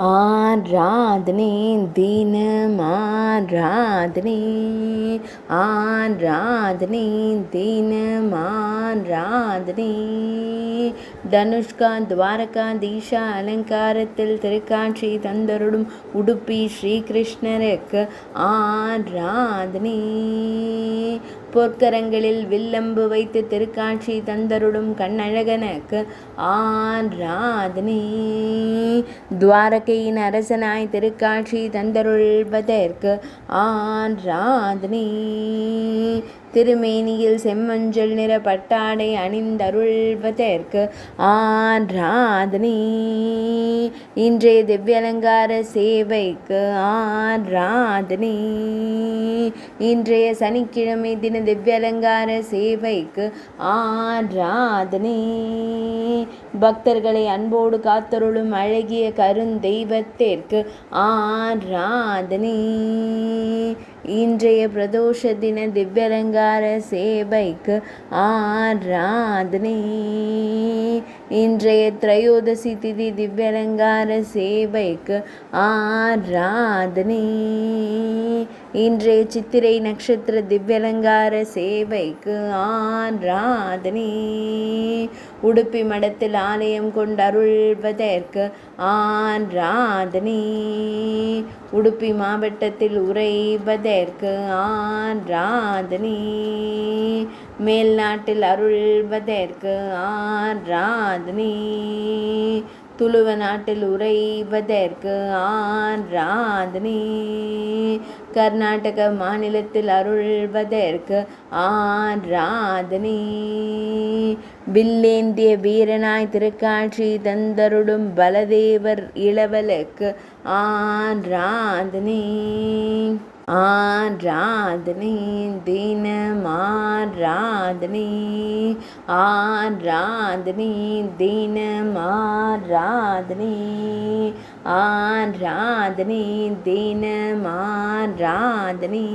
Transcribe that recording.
ஆராதனை தினம் ஆராதனை, ஆராதனை தினம் ஆராதனை. தனுஷ்கா துவாரகா தீஷா அலங்காரத்தில் திருக்காட்சி தந்தருடும் உடுப்பி ஸ்ரீகிருஷ்ணருக்கு ஆராதனை. பொற்கரங்களில் வில்லம்பு வைத்து திருக்காட்சி தந்தருடும் கண்ணழகனுக்கு ஆராதனை. துவாரகையின் அரசனாய் திருக்காட்சி தந்தருள்வதற்கு ஆராதனை. திருமேனியில் செம்மஞ்சள் நிற பட்டாடை அணிந்தருள்வதற்கு ஆராதனை. இன்றைய திவ்யலங்கார சேவைக்கு ஆராதனை. இன்றைய சனிக்கிழமை தின திவ்யலங்கார சேவைக்கு ஆராதனை. பக்தர்களை அன்போடு காத்தருளும் அழகிய கருந்தெய்வத்திற்கு ஆராதனை. இன்றைய பிரதோஷ தின திவ்யலங்கார சேவைக்கு ஆராதனை. இன்றைய திரையோதசி திதி திவ்யலங்கார சேவைக்கு ஆராதனை. இன்றைய சித்திரை நட்சத்திர திவ்யலங்கார சேவைக்கு ஆராதனை. உடுப்பி மடத்தில் ஆலயம் கொண்டருள்வதற்கு ஆராதனை. உடுப்பி மாவட்டத்தில் உறைவதற்கு ஆராதனை. மேல்நாட்டில் அருள்வதற்கு ஆராதனை. துளுவ நாட்டில் உறைவதற்கு ஆராதனை. கர்நாடக மாநிலத்தில் அருள்வதற்கு ஆராதனை. வில்லேந்திய வீரனாய் திருக்காட்சி தந்தருடும் பலதேவர் இளவலுக்கு ஆராதனை. ஆராதனை தினம் ஆராதனை, ஆராதனை தினம் ஆராதனை, ஆராதனை தினம் ஆராதனை.